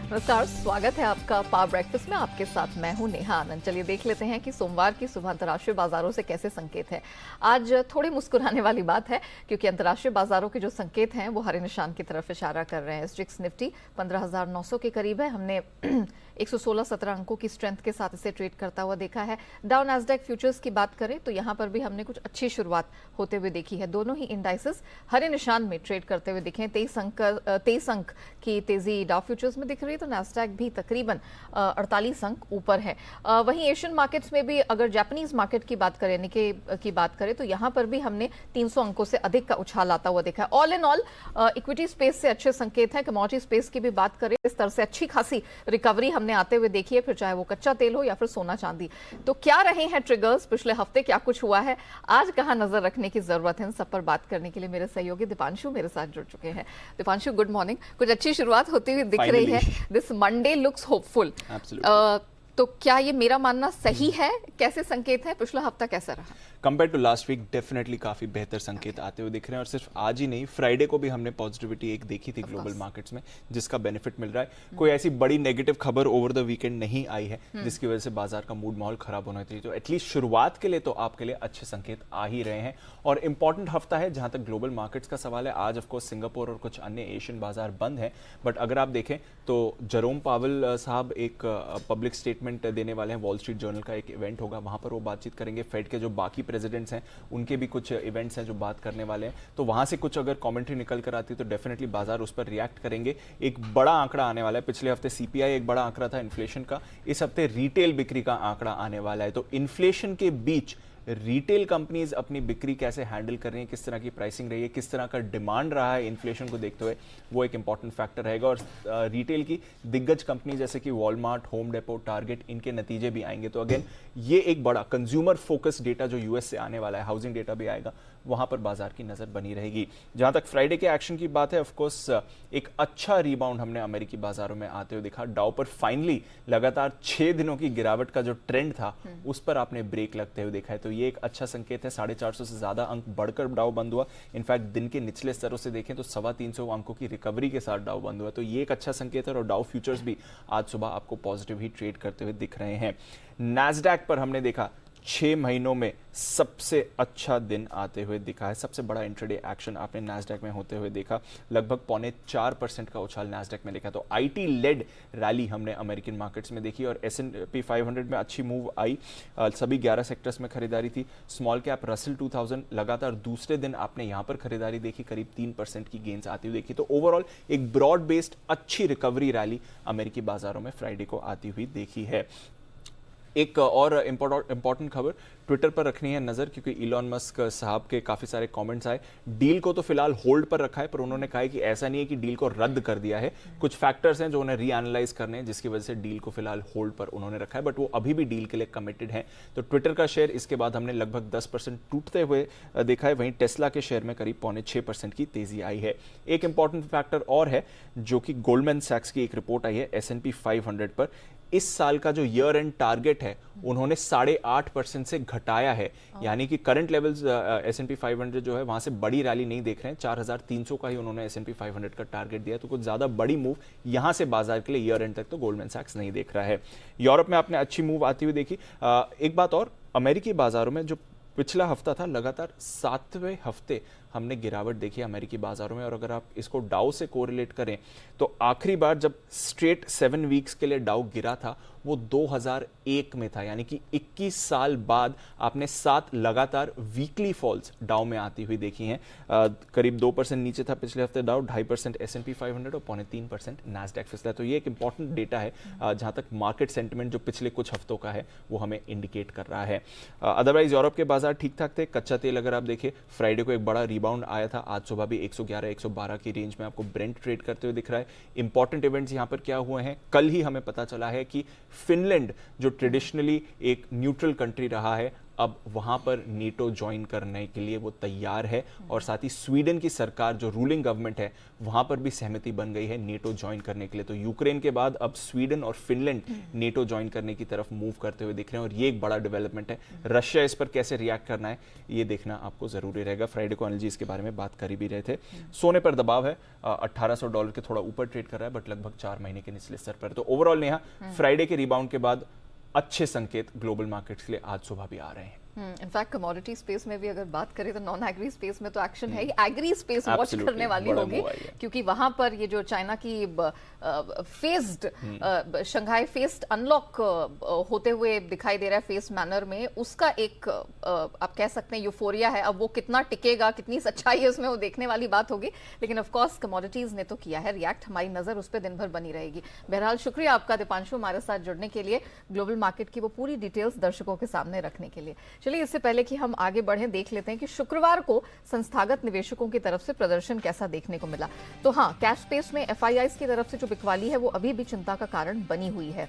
नमस्कार, स्वागत है आपका पावर ब्रेकफास्ट में। आपके साथ मैं हूं नेहा आनंद। चलिए देख लेते हैं कि सोमवार की सुबह अंतर्राष्ट्रीय बाजारों से कैसे संकेत है। आज थोड़ी मुस्कुराने वाली बात है क्योंकि अंतर्राष्ट्रीय बाजारों के जो संकेत हैं वो हरे निशान की तरफ इशारा कर रहे हैं। एसजीएक्स निफ्टी 15,900 के करीब है। हमने 116-17 अंकों की स्ट्रेंथ के साथ इसे ट्रेड करता हुआ देखा है। डाउ नैस्डैक फ्यूचर्स की बात करें तो यहां पर भी हमने कुछ अच्छी शुरुआत होते हुए देखी है। दोनों ही इंडाइसेस हरे निशान में ट्रेड करते हुए दिखे। 23 अंक की तेजी डाउ फ्यूचर्स में दिख रही है तो नैस्डैक भी तकरीबन 48 अंक ऊपर है। वहीं एशियन मार्केट्स में भी अगर जापानीज मार्केट की बात करें, निके की बात करें तो यहां पर भी हमने 300 अंकों से अधिक का उछाल आता हुआ देखा है। All in all equity space से अच्छे संकेत हैं। कमोडिटी स्पेस की भी बात करें, इस तरह से अच्छी खासी रिकवरी हमने आते हुए देखी है, फिर चाहे वो कच्चा तेल हो या फिर सोना चांदी। तो क्या रहे हैं ट्रिगर्स, पिछले हफ्ते क्या कुछ हुआ है, आज कहां नजर रखने की जरूरत है, इन सब पर बात करने के लिए मेरे सहयोगी दीपांशु मेरे साथ जुड़ चुके हैं। Deepanshu, good morning. कुछ अच्छी शुरुआत होती हुई दिख रही है। This Monday looks hopeful. तो क्या ये मेरा मानना सही है? कैसे संकेत है? पिछला हफ्ता कैसा रहा? Compare to last week definitely काफी बेहतर संकेत आते हुए दिख रहे हैं। और सिर्फ आज ही नहीं, फ्राइडे को भी हमने पॉजिटिविटी एक देखी थी ग्लोबल मार्केट्स में, जिसका बेनिफिट मिल रहा है। कोई ऐसी बड़ी नेगेटिव खबर ओवर द वीकेंड नहीं आई है जिसकी वजह से बाजार का मूड माहौल खराब होना चाहिए। तो एटलीस्ट शुरुआत के लिए तो आपके लिए अच्छे संकेत आ ही रहे हैं। और इंपॉर्टेंट हफ्ता है जहां तक ग्लोबल मार्केट्स का सवाल है। आज ऑफकोर्स सिंगापुर और कुछ अन्य एशियन बाजार बंद हैं, बट अगर आप देखें तो जेरोम पावेल साहब एक पब्लिक स्टेटमेंट देने वाले हैं। वॉल स्ट्रीट जर्नल का एक इवेंट होगा, वहां पर वो बातचीत करेंगे। फेड के जो बाकी प्रेसिडेंट्स हैं उनके भी कुछ इवेंट्स हैं जो बात करने वाले हैं। तो वहां से कुछ अगर कमेंट्री निकल कर आती है तो डेफिनेटली बाजार उस पर रिएक्ट करेंगे। एक बड़ा आंकड़ा आने वाला है। पिछले हफ्ते सीपीआई एक बड़ा आंकड़ा था इन्फ्लेशन का, इस हफ्ते रिटेल बिक्री का आंकड़ा आने वाला है। तो इन्फ्लेशन के बीच रिटेल कंपनीज अपनी बिक्री कैसे हैंडल कर रही हैं, किस तरह की प्राइसिंग रही है, किस तरह का डिमांड रहा है इन्फ्लेशन को देखते हुए, वो एक इंपॉर्टेंट फैक्टर रहेगा। और रिटेल की दिग्गज कंपनी जैसे कि वॉलमार्ट, होम डेपो, टारगेट, इनके नतीजे भी आएंगे। तो अगेन ये एक बड़ा कंज्यूमर फोकस डेटा जो यूएस से आने वाला है, हाउसिंग डेटा भी आएगा, वहां पर बाजार की नजर बनी रहेगी। जहां तक फ्राइडे के एक्शन की बात है, ऑफकोर्स एक अच्छा रिबाउंड हमने अमेरिकी बाजारों में आते हुए देखा। डाउ पर फाइनली लगातार 6 दिनों की गिरावट का जो ट्रेंड था उस पर आपने ब्रेक लगते हुए देखा है। तो ये एक अच्छा संकेत है। 450 से ज्यादा अंक बढ़कर डाउ बंद हुआ। इनफैक्ट दिन के निचले स्तरों से देखें तो 325 अंकों की रिकवरी के साथ डाउ बंद हुआ। तो ये एक अच्छा संकेत है। और डाउ फ्यूचर्स भी आज सुबह आपको पॉजिटिव ही ट्रेड करते हुए दिख रहे हैं। नैस्डैक पर हमने देखा 6 महीनों में सबसे अच्छा दिन आते हुए दिखा है। सबसे बड़ा इंट्राडे एक्शन आपने नैस्डैक में होते हुए देखा। लगभग 0.4% का उछाल नैस्डैक में देखा। तो आईटी लेड रैली हमने अमेरिकन मार्केट्स में देखी। और S&P 500 में अच्छी मूव आई। सभी 11 सेक्टर्स में खरीदारी थी। स्मॉल कैप रसेल 2000 लगातार दूसरे दिन आपने यहां पर खरीदारी देखी, करीब 3% की गेन्स आती हुई देखी। तो ओवरऑल एक ब्रॉड बेस्ड अच्छी रिकवरी रैली अमेरिकी बाजारों में फ्राइडे को आती हुई देखी है। एक और इंपॉर्टेंट खबर ट्विटर पर रखनी है नजर, क्योंकि इलॉन मस्क साहब के काफी सारे कमेंट्स आए। डील को तो फिलहाल होल्ड पर रखा है, पर उन्होंने कहा है कि ऐसा नहीं है कि डील को रद्द कर दिया है। कुछ फैक्टर्स हैं जो उन्हें रीएनालाइज करने हैं, जिसकी वजह से डील को फिलहाल होल्ड पर उन्होंने रखा है, बट वो अभी भी डील के लिए कमिटेड है। तो ट्विटर का शेयर इसके बाद हमने लगभग 10% टूटते हुए देखा है। वहीं टेस्ला के शेयर में करीब 0.6% की तेजी आई है। एक इंपॉर्टेंट फैक्टर और है जो कि गोल्डमैन सैक्स की एक रिपोर्ट आई है S&P 500 पर। इस साल का जो ईयर एंड टारगेट है उन्होंने 8.5% से घटाया है। यानी कि करंट लेवल्स S&P 500 जो है वहां से बड़ी रैली नहीं देख रहे हैं। 4300 का ही उन्होंने S&P 500 का टारगेट दिया। तो कुछ ज्यादा बड़ी मूव यहां से बाजार के लिए ईयर एंड तक तो गोल्डमैन सैक्स नहीं देख रहा है। यूरोप में आपने अच्छी मूव आती हुई देखी। एक बात और, अमेरिकी बाजारों में जो पिछला हफ्ता था, लगातार 7वें हफ्ते हमने गिरावट देखी अमेरिकी बाजारों में। और अगर आप इसको डाउ से कोरिलेट करें तो आखिरी बार जब स्ट्रेट 7 वीक्स के लिए डाउ गिरा था वो 2001 में था। यानी कि 21 साल बाद आपने 7 लगातार वीकली फॉल्स डाउ में आती हुई देखी हैं। करीब 2% नीचे था पिछले हफ्ते डाउ, 2.5% S&P 500 और 0.3% नैस्डैक फिसला। तो ये एक इंपॉर्टेंट डेटा है जहां तक मार्केट सेंटिमेंट जो पिछले कुछ हफ्तों का है वो हमें इंडिकेट कर रहा है। अदरवाइज यूरोप के बाजार ठीक ठाक थे। कच्चा तेल अगर आप देखें, फ्राइडे को एक बड़ा रिबाउंड आया था। आज सुबह भी 111-112 की रेंज में आपको ब्रेंट ट्रेड करते हुए दिख रहा है। इंपॉर्टेंट इवेंट्स यहां पर क्या हुए हैं, कल ही हमें पता चला है कि फिनलैंड जो ट्रेडिशनली एक न्यूट्रल कंट्री रहा है, अब वहां पर नेटो ज्वाइन करने के लिए वो तैयार है और साथ ही स्वीडन की सरकार जो रूलिंग गवर्नमेंट है वहां पर भी सहमति बन गई है नेटो ज्वाइन करने के लिए। तो यूक्रेन के बाद अब स्वीडन और फिनलैंड नेटो ज्वाइन करने की तरफ मूव करते हुए दिख रहे हैं और ये एक बड़ा डेवलपमेंट है। रशिया इस पर कैसे रिएक्ट करना है ये देखना आपको जरूरी रहेगा। फ्राइडे को अनिल जी इसके बारे में बात कर ही भी रहे थे। सोने पर दबाव है, $1800 के थोड़ा ऊपर ट्रेड कर रहा है बट लगभग 4 महीने के निचले स्तर पर। तो ओवरऑल नेहा फ्राइडे के रिबाउंड के बाद अच्छे संकेत ग्लोबल मार्केट्स के लिए आज सुबह भी आ रहे हैं। इनफैक्ट कमोडिटी स्पेस में भी अगर बात करें तो नॉन एग्री स्पेस में तो एक्शन है ही, एग्री स्पेस वॉच करने वाली होगी क्योंकि वहां पर ये जो चाइना की फेस्ड शंघाई फेस्ड अनलॉक होते हुए दिखाई दे रहा है फेस मैनर में, उसका एक आप कह सकते हैं यूफोरिया है। अब वो कितना टिकेगा, कितनी सच्चाई है उसमें, वो देखने वाली बात होगी। लेकिन ऑफ कोर्स कमोडिटीज ने तो किया है रिएक्ट, हमारी नजर उस पर दिन भर बनी रहेगी। बहरहाल शुक्रिया आपका दीपांशु हमारे साथ जुड़ने के लिए, ग्लोबल मार्केट की वो पूरी डिटेल्स दर्शकों के सामने रखने के लिए। चलिए इससे पहले कि हम आगे बढ़ें देख लेते हैं कि शुक्रवार को संस्थागत निवेशकों की तरफ से प्रदर्शन कैसा देखने को मिला। तो हाँ, कैश स्पेस में एफआईआईज की तरफ से जो बिकवाली है वो अभी भी चिंता का कारण बनी हुई है।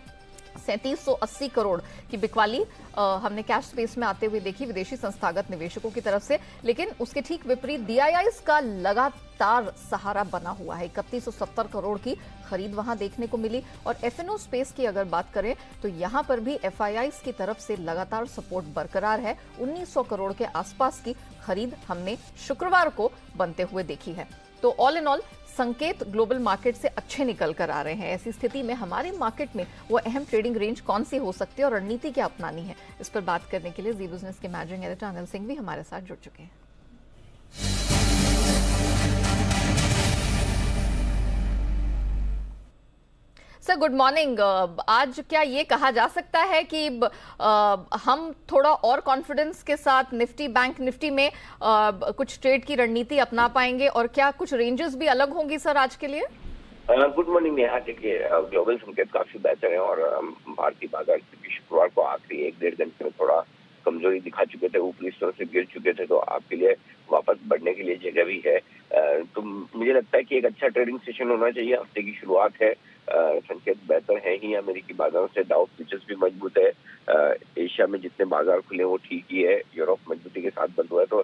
3780 करोड़ की बिकवाली हमने कैश स्पेस में आते हुए देखी विदेशी संस्थागत निवेशकों की तरफ से। लेकिन उसके ठीक विपरीत डीआईआईज का लगातार सहारा बना हुआ है। 3170 करोड़ की खरीद वहां देखने को मिली। और एफएनओ स्पेस की अगर बात करें तो यहां पर भी एफआईआईज की तरफ से लगातार सपोर्ट बरकरार है। 1900 करोड़ के आसपास की खरीद हमने शुक्रवार को बनते हुए देखी है। तो ऑल इन ऑल संकेत ग्लोबल मार्केट से अच्छे निकल कर आ रहे हैं। ऐसी स्थिति में हमारे मार्केट में वो अहम ट्रेडिंग रेंज कौन सी हो सकती है और रणनीति क्या अपनानी है, इस पर बात करने के लिए जी बिजनेस के मैनेजिंग एडिटर अनिल सिंह भी हमारे साथ जुड़ चुके हैं। Sir good morning. आज क्या ये कहा जा सकता है कि हम थोड़ा और कॉन्फिडेंस के साथ निफ्टी बैंक निफ्टी में कुछ ट्रेड की रणनीति अपना पाएंगे और क्या कुछ रेंजेस भी अलग होंगी सर आज के लिए? Good morning Neha. देखिए ग्लोबल संकेत काफी बेहतर है और भारतीय बाजार शुक्रवार को आखिरी 1-1.5 घंटे में थोड़ा कमजोरी दिखा चुके थे, ऊपरी स्तर से गिर चुके थे, तो आपके लिए वापस बढ़ने के लिए जगह भी है। तो मुझे लगता है कि एक अच्छा ट्रेडिंग सेशन होना चाहिए। हफ्ते की शुरुआत है, संकेत बेहतर है ही। अमेरिकी बाजारों से डाउ फ्यूचर्स भी मजबूत है। एशिया में जितने बाजार खुले वो ठीक ही है। यूरोप मजबूती के साथ बंद हुआ है। तो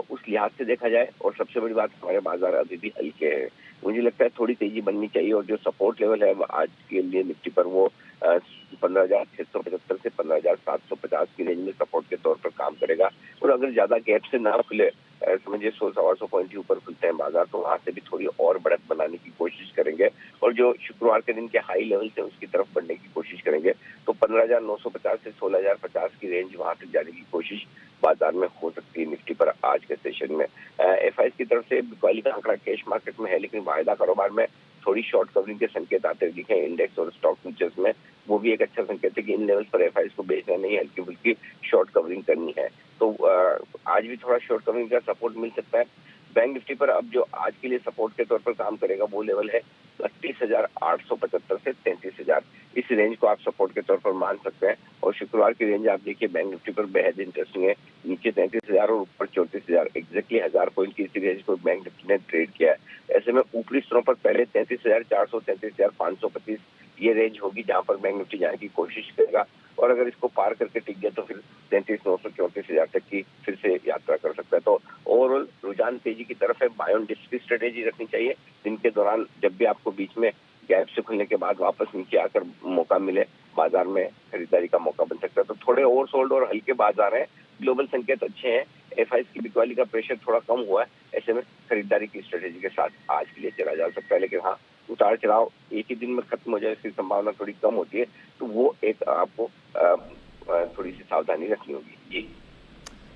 उस लिहाज से देखा जाए, और सबसे बड़ी बात हमारे बाजार अभी भी हल्के हैं। मुझे लगता है थोड़ी तेजी बननी चाहिए और जो सपोर्ट लेवल है आज के लिए निफ्टी पर वो 15,675 से 15,750 की रेंज में सपोर्ट के तौर पर काम करेगा। और अगर ज्यादा गैप से ना खुले, समझिए 100-125 पॉइंट के ऊपर खुलते हैं बाजार, तो वहां से भी थोड़ी और बढ़त बनाने की कोशिश करेंगे और जो शुक्रवार के दिन के हाई लेवल से उसकी तरफ बढ़ने की कोशिश करेंगे। तो 15,950 से 16,050 की रेंज वहां तक जाने की कोशिश बाजार में हो सकती है निफ्टी पर आज के सेशन में। एफआईआईज की तरफ से बिकवाली का आंकड़ा कैश मार्केट में है, लेकिन वायदा कारोबार में थोड़ी शॉर्ट कवरिंग के संकेत आते हुए दिखे इंडेक्स और स्टॉक फ्यूचर्स में। वो भी एक अच्छा संकेत है कि इन लेवल्स पर एफआईआईज को बेचना नहीं, हल्की फुल्की शॉर्ट कवरिंग करनी है। तो आज भी थोड़ा शॉर्ट कवरिंग का सपोर्ट मिल सकता है। बैंक निफ्टी पर अब जो आज के लिए सपोर्ट के तौर पर काम करेगा वो लेवल है 32,875 से 33,000। इस रेंज को आप सपोर्ट के तौर पर मान सकते हैं। और शुक्रवार की रेंज आप देखिए बैंक निफ्टी पर बेहद इंटरेस्टिंग है। नीचे 33,000 और ऊपर 34,000, एग्जैक्टली 1000 पॉइंट की इसी रेंज को बैंक निफ्टी ने ट्रेड किया है। ऐसे में ऊपरी स्तरों पर पहले 33,400, 33,525 ये रेंज होगी जहां पर बैंक निफ्टी जाने की कोशिश करेगा। और अगर इसको पार करके टिक गया तो फिर 33,900, 34,000 तक की फिर से यात्रा कर सकता है। तो ओवरऑल रुझान तेजी की तरफ है। बाय ऑन डिप की स्ट्रेटेजी रखनी चाहिए। दिन के दौरान जब भी आपको बीच में गैप से खुलने के बाद वापस नीचे आकर मौका मिले, बाजार में खरीदारी का मौका बन सकता है। तो थोड़े ओवरसोल्ड और हल्के बाजार हैं। ग्लोबल संकेत अच्छे हैं। एफआईआईज की बिकवाली का प्रेशर थोड़ा कम हुआ है। ऐसे में खरीदारी की स्ट्रेटेजी के साथ आज के लिए चला जा सकता है। लेकिन हाँ, उतार चढ़ाव एक ही दिन में खत्म हो जाए इसकी संभावना थोड़ी कम होती है। तो वो एक आपको थोड़ी सी सावधानी रखनी होगी। जी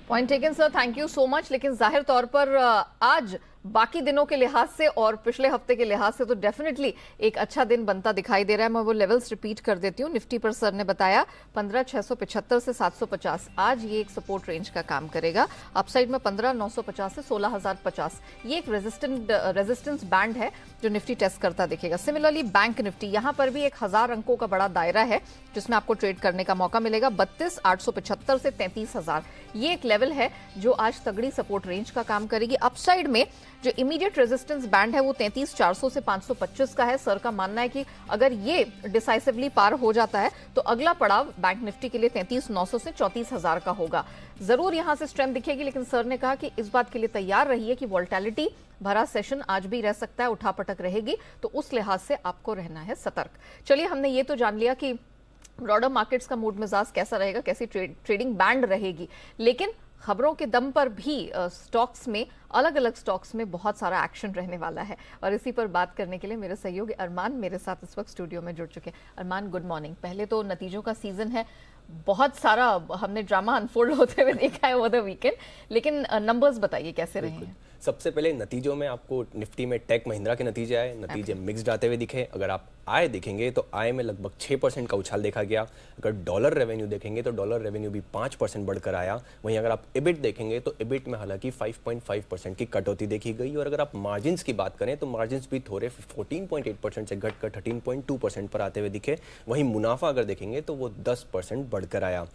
point taken sir, thank you so much. लेकिन जाहिर तौर पर आज बाकी दिनों के लिहाज से और पिछले हफ्ते के लिहाज से तो डेफिनेटली एक अच्छा दिन बनता दिखाई दे रहा है। मैं वो लेवल्स रिपीट कर देती हूँ। निफ्टी पर सर ने बताया 15,675 से 750, आज ये एक सपोर्ट रेंज का काम करेगा। अपसाइड में 15,950 से 16,050, ये एक रेजिस्टेंस बैंड है जो निफ्टी टेस्ट करता दिखेगा। सिमिलरली बैंक निफ्टी, यहाँ पर भी 1,000 अंकों का बड़ा दायरा है जिसमें आपको ट्रेड करने का मौका मिलेगा। 32,875 से 33,000, ये एक लेवल है जो आज तगड़ी सपोर्ट रेंज का काम करेगी। अपसाइड में जो इमीडिएट रेजिस्टेंस बैंड है वो 33,400 से 525 का है। सर का मानना है कि अगर ये डिसाइसिवली पार हो जाता है तो अगला पड़ाव बैंक निफ्टी के लिए 33,900 से 34,000 का होगा। जरूर यहां से स्ट्रेंथ दिखेगी, लेकिन सर ने कहा कि इस बात के लिए तैयार रहिए कि वोलेटिलिटी भरा सेशन आज भी रह सकता है, उठापटक रहेगी, तो उस लिहाज से आपको रहना है सतर्क। चलिए, हमने ये तो जान लिया कि ब्रॉडर मार्केट्स का मूड मिजाज कैसा रहेगा, कैसी ट्रेडिंग बैंड रहेगी, लेकिन खबरों के दम पर भी स्टॉक्स में, अलग अलग स्टॉक्स में बहुत सारा एक्शन रहने वाला है। और इसी पर बात करने के लिए मेरे सहयोगी अरमान मेरे साथ इस वक्त स्टूडियो में जुड़ चुके हैं। अरमान, गुड मॉर्निंग। पहले तो नतीजों का सीजन है, बहुत सारा हमने ड्रामा अनफोल्ड होते हुए देखा है ओवर द वीकेंड, लेकिन नंबर्स बताइए कैसे रहे हैं। सबसे पहले नतीजों में आपको निफ्टी में टेक महिंद्रा के नतीजे आए, नतीजे मिक्स्ड आते हुए दिखे। अगर आप आय देखेंगे तो आय में लगभग 6% का उछाल देखा गया। अगर डॉलर रेवेन्यू देखेंगे तो डॉलर रेवेन्यू भी 5% बढ़कर आया। वहीं अगर आप इबिट देखेंगे तो इबिट में हालांकि 5.5% की कटौती देखी गई। और अगर आप मार्जिन्स की बात करें तो मार्जिन्स भी थोड़े 14.8% से घटकर 13.2% पर आते हुए दिखे। वहीं मुनाफा अगर देखेंगे तो वो 10% बढ़कर आया।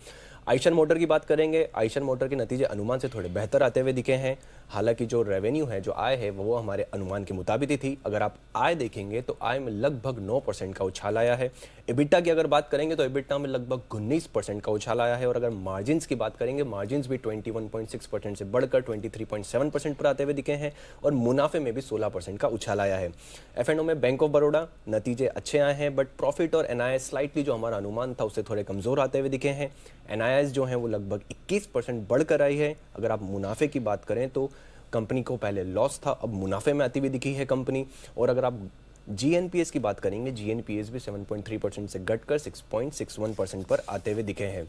आइशर मोटर की बात करेंगे, आइशर मोटर के नतीजे अनुमान से थोड़े बेहतर आते हुए दिखे हैं। हालांकि जो रेवेन्यू है, जो आय है, वो हमारे अनुमान के मुताबिक ही थी। अगर आप आय देखेंगे तो आय में लगभग 9% का उछाल आया है। इबिटा की अगर बात करेंगे तो इबिटा में लगभग 19% का उछाल आया है। और अगर मार्जिन्स की बात करेंगे, मार्जिन्स भी 21.6% से बढ़कर 23.7% पर आते हुए दिखे हैं। और मुनाफे में भी 16% का उछाल आया है। F&O में बैंक ऑफ बड़ौदा नतीजे अच्छे आए हैं, बट प्रॉफिट और NIS स्लाइटली जो हमारा अनुमान था उससे थोड़े कमजोर आते हुए दिखे हैं। NIS जो है वो लगभग 21% बढ़कर आई है। अगर आप मुनाफे की बात करें तो कंपनी को पहले लॉस था, अब मुनाफे में आती हुई दिखी है कंपनी। और अगर आप GNPS की बात करेंगे, GNPS भी 7.3% से घटकर 6.61% पर आते हुए दिखे हैं।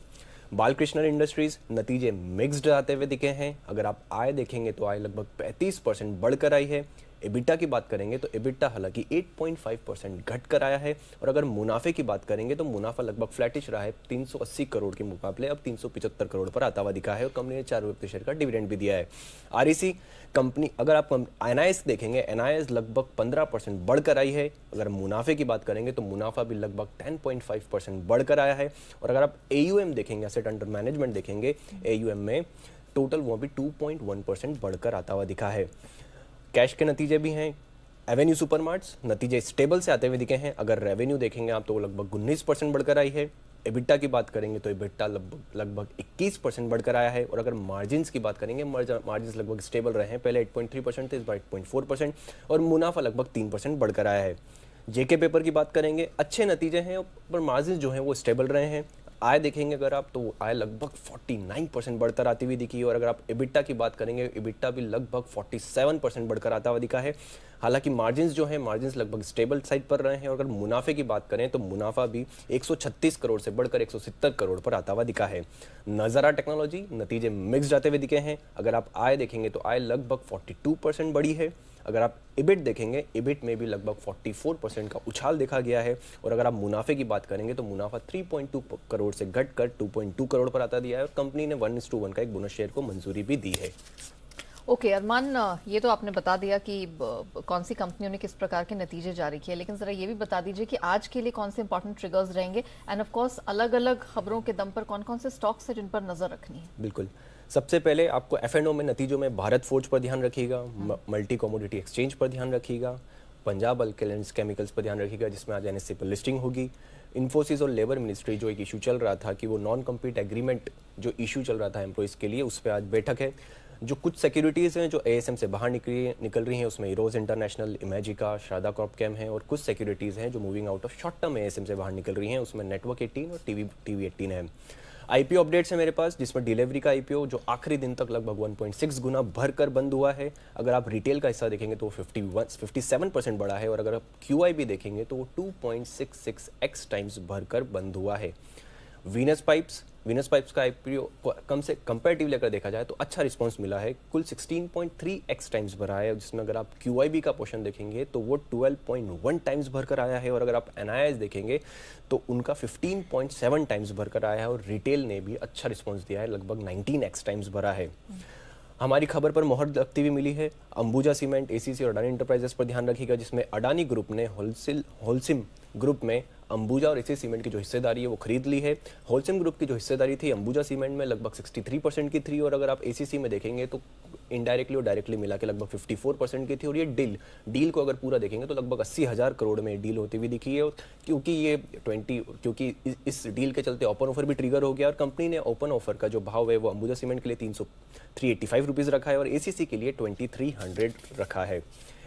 बालकृष्ण इंडस्ट्रीज नतीजे मिक्स्ड आते हुए दिखे हैं। अगर आप आय देखेंगे तो आय लगभग 35% बढ़कर आई है। एबिटा की बात करेंगे तो एबिटा हालांकि 8.5% घटकर आया है। और अगर मुनाफे की बात करेंगे तो मुनाफा लगभग फ्लैटिश रहा है, 380 करोड़ के मुकाबले अब 375 करोड़ पर आता हुआ दिखा है। और कंपनी ने 4 रुपये प्रति शेयर का डिविडेंड भी दिया है। REC कंपनी, अगर आप NIS देखेंगे, NIS लगभग 15% बढ़कर आई है। अगर मुनाफे की बात करेंगे तो मुनाफा भी लगभग 10.5% बढ़कर आया है। और अगर आप AUM देखेंगे, एसेट अंडर मैनेजमेंट देखेंगे, AUM में टोटल वो भी 2.1% बढ़कर आता हुआ दिखा है। कैश के नतीजे भी हैं। एवेन्यू सुपरमार्ट्स नतीजे स्टेबल से आते हुए दिखे हैं। अगर रेवेन्यू देखेंगे आप तो लगभग 19% बढ़कर आई है। एबिटा की बात करेंगे तो एबिटा लगभग 21% बढ़कर आया है। और अगर मार्जिन्स की बात करेंगे, मार्जिन्स लगभग स्टेबल रहे हैं, पहले 8.3% थे, इस बार 8.4%। और मुनाफा लगभग 3% बढ़कर आया है। JK पेपर की बात करेंगे, अच्छे नतीजे हैं पर मार्जिन्स जो हैं वो स्टेबल रहे हैं। आय देखेंगे अगर आप तो आय लगभग 49% बढ़कर आती हुई दिखी। और अगर आप एबिटा की बात करेंगे, एबिटा भी लगभग 47% बढ़कर आता हुआ दिखा है। हालांकि मार्जिन्स जो है, मार्जिन्स लगभग स्टेबल साइड पर रहे हैं। और अगर मुनाफे की बात करें तो मुनाफा भी 136 करोड़ से बढ़कर 170 करोड़ पर आता हुआ दिखा है। नज़ारा टेक्नोलॉजी नतीजे मिक्स्ड आते हुए दिखे हैं। अगर आप आय देखेंगे तो आय लगभग 42% बढ़ी है। अगर आप इबिट देखेंगे, इबिट में भी लगभग 44% का उछाल देखा गया है। और अगर आप मुनाफे की बात करेंगे तो मुनाफा 3.2 करोड़ से घटकर 2.2 करोड़ पर आता दिया है। और कंपनी ने 1:1 का एक बोनस शेयर को मंजूरी भी दी है। ओके अरमान, ये तो आपने बता दिया कि कौन सी कंपनियों ने किस प्रकार के नतीजे जारी किए, लेकिन जरा ये भी बता दीजिए कि आज के लिए कौन से इंपॉर्टेंट ट्रिगर्स रहेंगे एंड ऑफ कोर्स अलग अलग खबरों के दम पर कौन कौन से स्टॉक्स हैं जिन पर नजर रखनी है। बिल्कुल, सबसे पहले आपको F&O में नतीजों में भारत फोर्ज पर ध्यान रखिएगा, मल्टी कमोडिटी एक्सचेंज पर ध्यान रखिएगा, पंजाब अल्केलाइंस केमिकल्स पर ध्यान रखिएगा जिसमें आज NSE पर लिस्टिंग होगी। इन्फोसिस और लेबर मिनिस्ट्री जो एक इशू चल रहा था कि वो नॉन कम्पीट एग्रीमेंट जो इशू चल रहा था एम्प्लॉइज़ के लिए, उस पर आज बैठक है। जो कुछ सिक्योरिटीज़ हैं जो ASM से बाहर निकल रही हैं उसमें इरोज इंटरनेशनल, इमेजिका, श्रादा कॉर्पकेम है। और कुछ सिक्योरिटीज़ हैं जो moving out of short term ASM से बाहर निकल रही हैं, उसमें नेटवर्क 18 और TV 18 है। IPO अपडेट्स है मेरे पास, जिसमें डिलीवरी का IPO जो आखिरी दिन तक लगभग 1.6 गुना भरकर बंद हुआ है। अगर आप रिटेल का हिस्सा देखेंगे तो 57% बढ़ा है। और अगर आप QIB देखेंगे तो वो 2.66x टाइम्स भरकर बंद हुआ है। वीनस पाइप्स का IPO कम से कंपैरेटिवली अगर देखा जाए तो अच्छा रिस्पांस मिला है, कुल 16.3x टाइम्स भरा है। जिसमें अगर आप QIB का पोर्शन देखेंगे तो वो 12.1 टाइम्स भरकर आया है। और अगर आप NIS देखेंगे तो उनका 15.7 टाइम्स भरकर आया है। और रिटेल ने भी अच्छा रिस्पांस दिया है, लगभग 19x टाइम्स भरा है। हमारी खबर पर मोहर लगती हुई मिली है अंबुजा सीमेंट, ACC और अडानी इंटरप्राइजेस पर ध्यान रखिएगा, जिसमें अडानी ग्रुप ने होलसिम ग्रुप में अंबुजा और एसी सीमेंट की जो हिस्सेदारी है वो खरीद ली है। होलसेम ग्रुप की जो हिस्सेदारी थी अंबुजा सीमेंट में लगभग 63% की थी, और अगर आप एसीसी में देखेंगे तो इनडायरेक्टली और डायरेक्टली मिला के लगभग 54% की थी। और ये डील को अगर पूरा देखेंगे तो लगभग 80,000 करोड़ में डील होती हुई दिखी है। और क्योंकि इस डील के चलते ओपन ऑफर भी ट्रिगर हो गया, और कंपनी ने ओपन ऑफर का जो भाव है वो अंबुजा सीमेंट के लिए 385 रुपीज़ रखा है और एसीसी के लिए 2300 रखा है।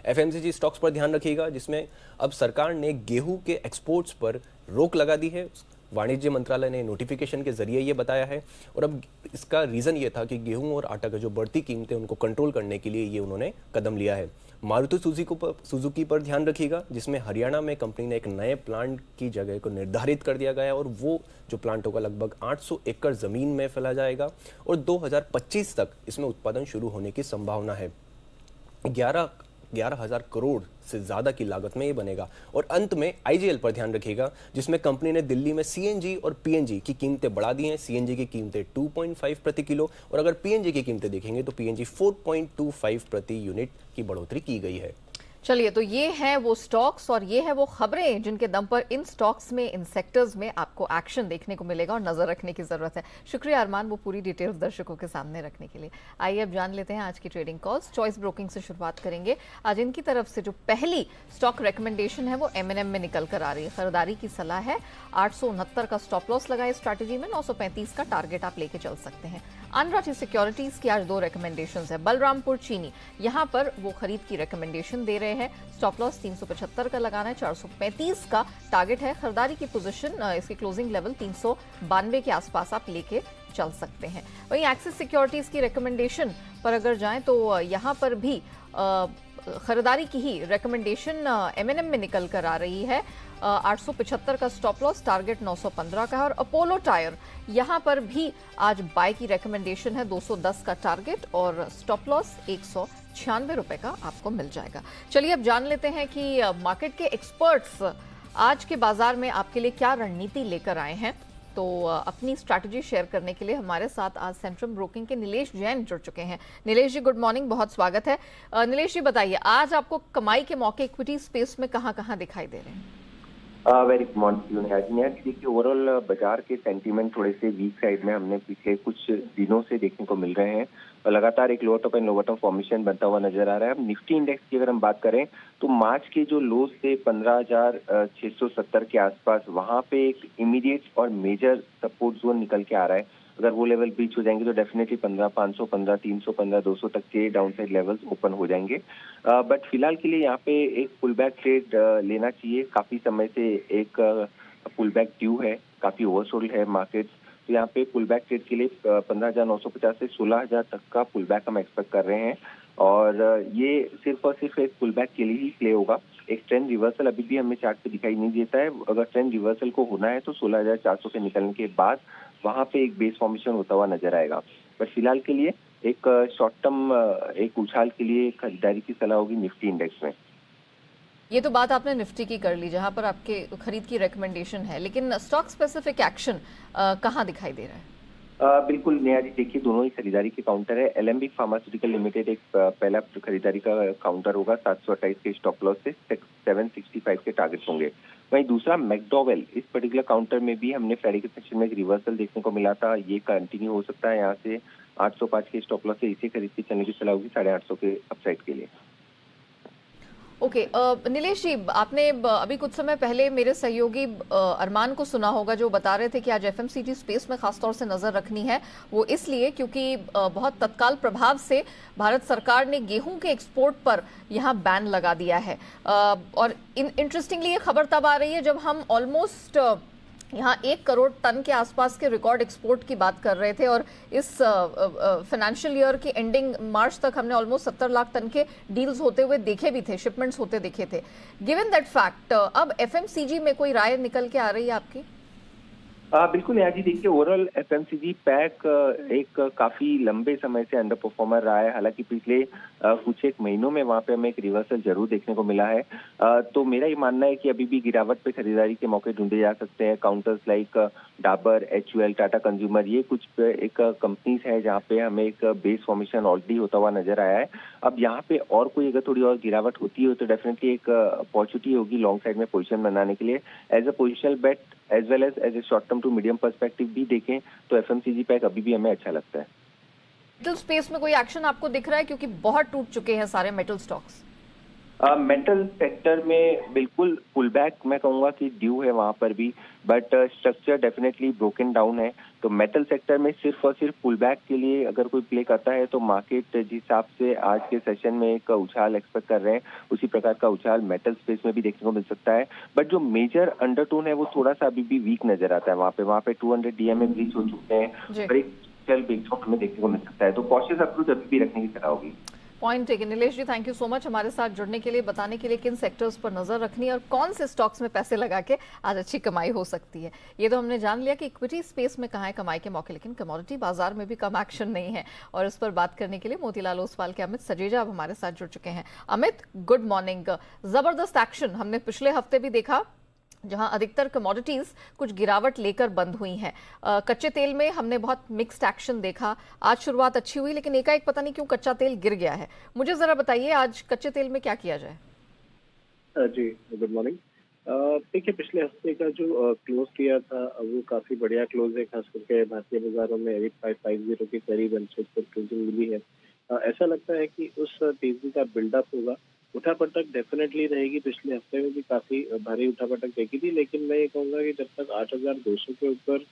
एफएमसीजी स्टॉक्स पर ध्यान रखिएगा, जिसमें अब सरकार ने गेहूं के एक्सपोर्ट्स पर रोक लगा दी है। वाणिज्य मंत्रालय ने नोटिफिकेशन के जरिए ये बताया है, और अब इसका रीज़न ये था कि गेहूं और आटा का जो बढ़ती कीमतें उनको कंट्रोल करने के लिए ये उन्होंने कदम लिया है। मारुति सुजुकी पर ध्यान रखिएगा, जिसमें हरियाणा में कंपनी ने एक नए प्लांट की जगह को निर्धारित कर दिया गया है, और वो जो प्लांट होगा लगभग 800 एकड़ ज़मीन में फैला जाएगा और 2025 तक इसमें उत्पादन शुरू होने की संभावना है। 11,000 करोड़ से ज़्यादा की लागत में ये बनेगा। और अंत में आईजीएल पर ध्यान रखिएगा, जिसमें कंपनी ने दिल्ली में सीएनजी और पीएनजी की कीमतें बढ़ा दी हैं। सीएनजी की कीमतें 2.5 प्रति किलो, और अगर पीएनजी की कीमतें देखेंगे तो पीएनजी 4.25 प्रति यूनिट की बढ़ोतरी की गई है। चलिए, तो ये है वो स्टॉक्स और ये है वो खबरें जिनके दम पर इन स्टॉक्स में, इन सेक्टर्स में आपको एक्शन देखने को मिलेगा और नजर रखने की जरूरत है। शुक्रिया अरमान, वो पूरी डिटेल्स दर्शकों के सामने रखने के लिए। आइए अब जान लेते हैं आज की ट्रेडिंग कॉल्स। चॉइस ब्रोकिंग से शुरुआत करेंगे। आज इनकी तरफ से जो पहली स्टॉक रिकमेंडेशन है वो एमएनएम में निकल कर आ रही है। खरीदारी की सलाह है। 869 का स्टॉप लॉस लगाए स्ट्रैटेजी में, 935 का टारगेट आप लेके चल सकते हैं। अनराठी सिक्योरिटीज की आज 2 रिकमेंडेशन है। बलरामपुर चीनी, यहां पर वो खरीद की रिकमेंडेशन दे रहे हैं। स्टॉप लॉस 375 का लगाना है, 435 का टारगेट है। खरीदारी की पोजीशन, इसकी क्लोजिंग लेवल 392 के आसपास आप लेके चल सकते हैं। वहीं एक्सिस सिक्योरिटीज की रिकमेंडेशन पर अगर जाएं तो यहां पर भी खरीदारी की ही रिकमेंडेशन एमएनएम में निकल कर आ रही है। 875 का स्टॉप लॉस, टारगेट 915 का है। और अपोलो टायर, यहां पर भी आज बाय की रिकमेंडेशन है। 210 का टारगेट और स्टॉप लॉस 196 रुपए का आपको मिल जाएगा। चलिए अब जान लेते हैं कि मार्केट के एक्सपर्ट्स आज के बाजार में आपके लिए क्या रणनीति लेकर आए हैं। तो अपनी स्ट्रैटेजी शेयर करने के लिए हमारे साथ आज सेंट्रम ब्रोकिंग के नीलेश जैन जुड़ चुके हैं। नीलेश जी, गुड मॉर्निंग, बहुत स्वागत है। नीलेश जी, बताइए आज आपको कमाई के मौके इक्विटी स्पेस में कहां दिखाई दे रहे हैं? Very good morning. देखिए, ओवरऑल बाजार के सेंटीमेंट थोड़े से वीक साइड में हमने पिछले कुछ दिनों से देखने को मिल रहे हैं। लगातार एक lower top and lower top formation बनता हुआ नजर आ रहा है। अब निफ्टी इंडेक्स की अगर हम बात करें तो मार्च के जो लोज थे 15,670 के आसपास, वहां पे एक इमीडिएट और मेजर सपोर्ट जोन निकल के आ रहा है। अगर वो लेवल ब्रीच हो जाएंगे तो डेफिनेटली 15,500, 15,300, 15,200 तक के डाउनसाइड लेवल्स ओपन हो जाएंगे। बट फिलहाल के लिए यहाँ पे एक पुल बैक ट्रेड लेना चाहिए। काफी समय से एक पुल बैक ड्यू है, काफी ओवरसोल्ड है मार्केट, तो यहाँ पे पुल बैक ट्रेड के लिए 15,950 से 16,000 तक का पुल बैक हम एक्सपेक्ट कर रहे हैं। और ये सिर्फ और सिर्फ एक पुल बैक के लिए ही प्ले होगा। एक ट्रेंड रिवर्सल अभी भी हमें चार्ट पे दिखाई नहीं देता है। अगर ट्रेंड रिवर्सल को होना है तो 16,400 के निकलने के बाद वहां पे एक बेस फॉर्मेशन होता हुआ नजर आएगा। बट फिलहाल के लिए एक शॉर्ट टर्म एक उछाल के लिए खरीदारी की सलाह होगी निफ्टी इंडेक्स में। ये तो बात आपने निफ्टी की कर ली, जहां पर आपके खरीद की रिकमेंडेशन है, लेकिन स्टॉक स्पेसिफिक एक्शन कहां दिखाई दे रहा है? बिल्कुल नेहा जी, देखिए दोनों ही खरीदारी के काउंटर है। एलेम्बिक फार्मास्यूटिकल लिमिटेड एक पहला खरीदारी का काउंटर होगा, 728 के स्टॉप लॉस से 765 के टारगेट होंगे। वहीं दूसरा मैकडॉवेल, इस पर्टिकुलर काउंटर में भी हमने फ्राइडे के सेशन में एक रिवर्सल देखने को मिला था। ये कंटिन्यू हो सकता है। यहाँ से 805 के स्टॉप लॉस से इसे खरीद के चलने की सलाह होगी 850 के अपसाइड के लिए। ओके, नीलेश जी, आपने अभी कुछ समय पहले मेरे सहयोगी अरमान को सुना होगा, जो बता रहे थे कि आज एफएमसीजी स्पेस में खासतौर से नजर रखनी है। वो इसलिए क्योंकि बहुत तत्काल प्रभाव से भारत सरकार ने गेहूं के एक्सपोर्ट पर यहां बैन लगा दिया है। और इंटरेस्टिंगली ये खबर तब आ रही है जब हम ऑलमोस्ट यहाँ 1 करोड़ टन के आसपास के रिकॉर्ड एक्सपोर्ट की बात कर रहे थे, और इस फाइनेंशियल ईयर की एंडिंग मार्च तक हमने ऑलमोस्ट 70 लाख टन के डील्स होते हुए देखे भी थे, शिपमेंट्स होते देखे थे। गिवन दैट फैक्ट, अब एफएमसीजी में कोई राय निकल के आ रही है आपकी? बिल्कुल यार जी, देखिए ओवरऑल एफएमसीजी पैक एक काफी लंबे समय से अंडर परफॉर्मर रहा है। हालांकि पिछले कुछ एक महीनों में वहां पे हमें एक रिवर्सल जरूर देखने को मिला है। तो मेरा ये मानना है कि अभी भी गिरावट पे खरीदारी के मौके ढूंढे जा सकते हैं। Counters like Dabur, HUL, Tata consumer, ये कुछ एक कंपनीज है जहाँ पे हमें एक बेस फॉर्मेशन ऑलरेडी होता हुआ नजर आया है। अब यहाँ पे और कोई अगर थोड़ी और गिरावट होती है तो डेफिनेटली एक अपॉर्चुनिटी होगी लॉन्ग साइड में पोजीशन बनाने के लिए as a positional bet as well as a short term to medium perspective भी देखें तो एफएमसीजी पैक अभी भी हमें अच्छा लगता है। मेटल स्पेस में कोई एक्शन आपको दिख रहा है, क्योंकि बहुत टूट चुके हैं सारे मेटल स्टॉक्स? मेटल सेक्टर में बिल्कुल पुल बैक मैं कहूंगा कि ड्यू है वहां पर भी, but structure definitely broken down है। तो मेटल सेक्टर में सिर्फ और सिर्फ पुल बैक के लिए अगर कोई प्ले करता है तो मार्केट जिस हिसाब से आज के सेशन में एक उछाल एक्सपेक्ट कर रहे हैं उसी प्रकार का उछाल मेटल स्पेस में भी देखने को मिल सकता है। बट जो मेजर अंडरटोन है वो थोड़ा सा अभी भी वीक नजर आता है। वहाँ पे 200 डीएमए ब्रीच हो चुके हैं और एक चल ब्रेकआउट हमें देखने को मिल सकता है। तो कॉशियस अप्रोच अभी भी रखने की तरह होगी। Point taken. Nilesh ji, thank you so much हमारे साथ जुड़ने के लिए, बताने के लिए किन सेक्टर्स पर नजर रखनी है और कौन से स्टॉक्स में पैसे लगा के आज अच्छी कमाई हो सकती है। ये तो हमने जान लिया कि इक्विटी स्पेस में कहाँ है कमाई के मौके, लेकिन कमोडिटी बाजार में भी कम एक्शन नहीं है। और इस पर बात करने के लिए मोतीलाल ओसवाल के अमित सजेजा अब हमारे साथ जुड़ चुके हैं। Amit, good morning. जबरदस्त एक्शन हमने पिछले हफ्ते भी देखा, जहां अधिकतर कमोडिटीज कुछ गिरावट लेकर बंद हुई हैं। कच्चे तेल में हमने बहुत मिक्स्ड एक्शन देखा। आज शुरुआत अच्छी हुई, लेकिन एकाएक पता नहीं क्यों कच्चा तेल गिर गया है। मुझे जरा बताइए आज कच्चे तेल में क्या किया जाए? जी गुड मॉर्निंग। देखिए, पिछले हफ्ते का जो क्लोज किया था वो काफी बढ़िया क्लोज है, खास करके भारतीय बाजारों में 8550 के करीब एमसेट पर क्लोजिंग मिली है। ऐसा लगता है कि उस तेजी का बिल्डअप होगा। उठापटक डेफिनेटली रहेगी। पिछले हफ्ते में भी काफी भारी उठापटक देखी थी, लेकिन मैं ये कहूंगा कि जब तक 8200 के ऊपर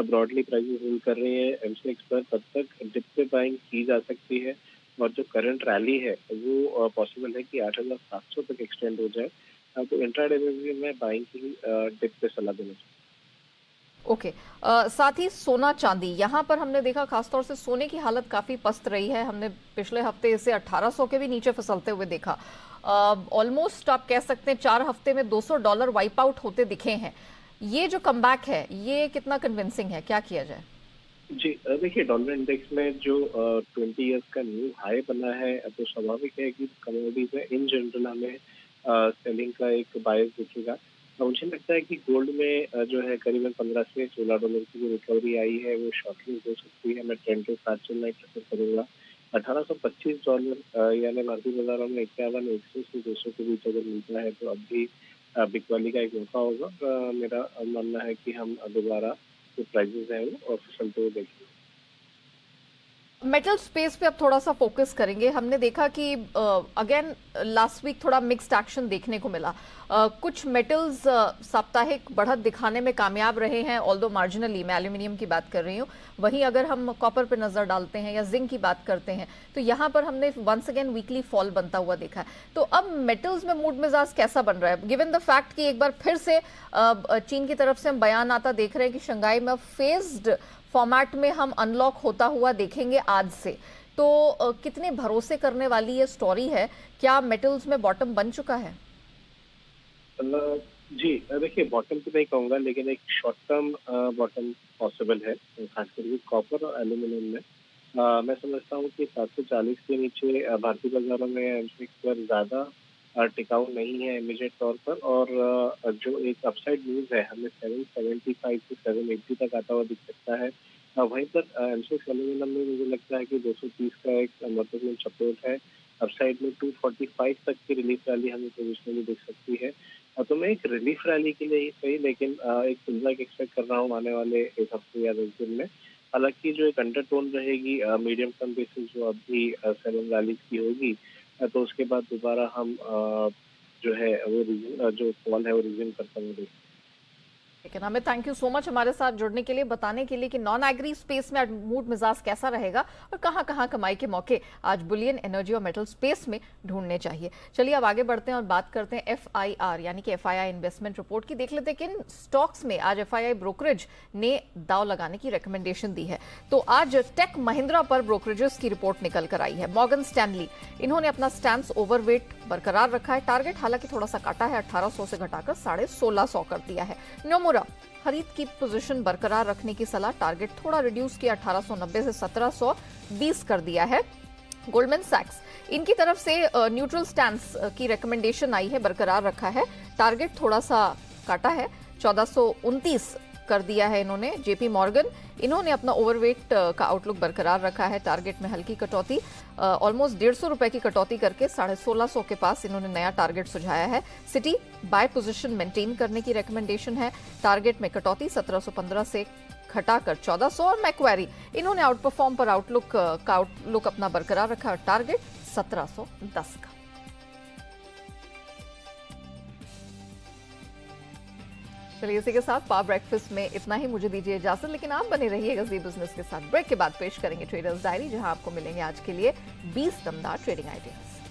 ब्रॉडली प्राइसेस होल्ड कर रही है एमसेक्स पर, तब तक डिप पे बाइंग की जा सकती है। और जो करंट रैली है वो पॉसिबल है कि 8700 तक एक्सटेंड हो जाए। तो इंट्राडे में भी मैं बाइंग की डिप पे सलाह देना चाहूँगा। ओके। साथ ही सोना चांदी, यहाँ पर हमने देखा खासतौर से सोने की हालत काफी पस्त रही है। हमने पिछले हफ्ते इसे 1800 के भी नीचे फिसलते हुए देखा। ऑलमोस्ट आप कह सकते हैं 4 हफ्ते में $200 वाइप आउट होते दिखे हैं। ये जो कमबैक है ये कितना कन्विंसिंग है, क्या किया जाए? जी देखिए, डॉलर इंडेक्स में जो 20 ईयर्स का न्यू हाई बना है तो स्वाभाविक है कि कमोडिटीज में इन जनरल हमें सेलिंग का एक बायस दिखेगा। मुझे लगता है कि गोल्ड में जो है करीबन $15 से $16 की जो रिकवरी आई है वो शॉर्टली हो सकती है। मैं ट्रेंड के साथ चलना प्रेफर करूंगा। $1825 यानी भारतीय बाजारों में 5100 से 200 के बीच अगर मिलता है तो अब भी बिकवाली का एक मौका होगा। मेरा मानना है कि हम दोबारा जो प्राइसेस हैं वो फिसलते हुए देखेंगे। मेटल स्पेस पे अब थोड़ा सा फोकस करेंगे। हमने देखा कि अगेन लास्ट वीक थोड़ा मिक्स्ड एक्शन देखने को मिला। कुछ मेटल्स साप्ताहिक बढ़त दिखाने में कामयाब रहे हैं, ऑल्दो मार्जिनली। मैं एल्यूमिनियम की बात कर रही हूँ। वहीं अगर हम कॉपर पे नजर डालते हैं या जिंक की बात करते हैं तो यहाँ पर हमने वंस अगेन वीकली फॉल बनता हुआ देखा है। तो अब मेटल्स में मूड मिजाज कैसा बन रहा है, गिवन द फैक्ट कि एक बार फिर से चीन की तरफ से हम बयान आता देख रहे हैं कि शंघाई में फेज्ड फॉर्मेट में हम अनलॉक होता हुआ देखेंगे आज से। तो कितने भरोसे करने वाली ये स्टोरी है? क्या मेटल्स में बॉटम बन चुका है? जी देखिए, बॉटम तो नहीं कहूँगा, लेकिन एक शॉर्ट टर्म बॉटम पॉसिबल है, खासकर कॉपर और एल्यूमिनियम में। मैं समझता हूँ कि 740 के नीचे भारतीय बाजारों में एमसेक्स पर ज्यादा टिकाऊ नहीं है इमीडिएट तौर पर। और जो एक अपसाइड न्यूज है हमें 775 से 780 तक आता हुआ दिख सकता है। वहीं पर एमसेक्स एल्यूमिनियम में मुझे लगता है कि 230 का एक महत्वपूर्ण सपोर्ट है। अपसाइड में 245 तक की रिलीफ रैली हमें पोजिशनली दिख सकती है। तो मैं एक रिलीफ रैली के लिए ही सही, लेकिन एक पुलबैक एक्सपेक्ट कर रहा हूँ आने वाले एक हफ्ते या 10 दिन में। हालांकि जो एक अंडरटोन रहेगी मीडियम टर्म बेसिस जो अभी सेलिंग रैली की होगी, तो उसके बाद दोबारा हम जो है वो जो फॉल है वो रिज्यूम करता हुआ देखेंगे। लेकिन हमें थैंक यू सो मच हमारे साथ जुड़ने के लिए, बताने के लिए कि नॉन एग्री स्पेस में मूड मिजाज कैसा रहेगा और कहां कहां कमाई के मौके आज बुलियन, एनर्जी और मेटल स्पेस में ढूंढने चाहिए। चलिए अब आगे बढ़ते हैं और बात करते हैं FIR यानी कि FII इन्वेस्टमेंट रिपोर्ट की। देख लेते हैं किन स्टॉक्स में आज FII ब्रोकरेज ने दाव लगाने की रिकमेंडेशन दी है। तो आज टेक महिंद्रा पर ब्रोकरेजेस की रिपोर्ट निकल कर आई है। मॉर्गन स्टैनली, इन्होंने अपना स्टैंस ओवरवेट बरकरार रखा है। टारगेट हालांकि थोड़ा सा काटा है, 1800 से घटाकर 1650 कर दिया है। नोमुरा, खरीद की पोजीशन बरकरार रखने की सलाह, टारगेट थोड़ा रिड्यूस किया, 1890 से 1720 कर दिया है। गोल्डमैन सैक्स, इनकी तरफ से न्यूट्रल स्टैंस की रिकमेंडेशन आई है, बरकरार रखा है। टारगेट थोड़ा सा काटा है, 1429 कर दिया है इन्होंने। जेपी मॉर्गन, इन्होंने अपना ओवरवेट का आउटलुक बरकरार रखा है। टारगेट में हल्की कटौती, ऑलमोस्ट 150 रुपए की कटौती करके 1650 के पास इन्होंने नया टारगेट सुझाया है। सिटी बाय पोजीशन मेंटेन करने की रिकमेंडेशन है। टारगेट में कटौती 1715 से घटाकर 1400। और मैक्वेरी, इन्होंने आउट परफॉर्म पर आउटलुक अपना बरकरार रखा और टारगेट 1710 का। चलिए इसी के साथ पावर ब्रेकफास्ट में इतना ही। मुझे दीजिए इजाजत, लेकिन आप बने रहिएगा जी बिजनेस के साथ। ब्रेक के बाद पेश करेंगे ट्रेडर्स डायरी, जहां आपको मिलेंगे आज के लिए 20 दमदार ट्रेडिंग आइडियाज।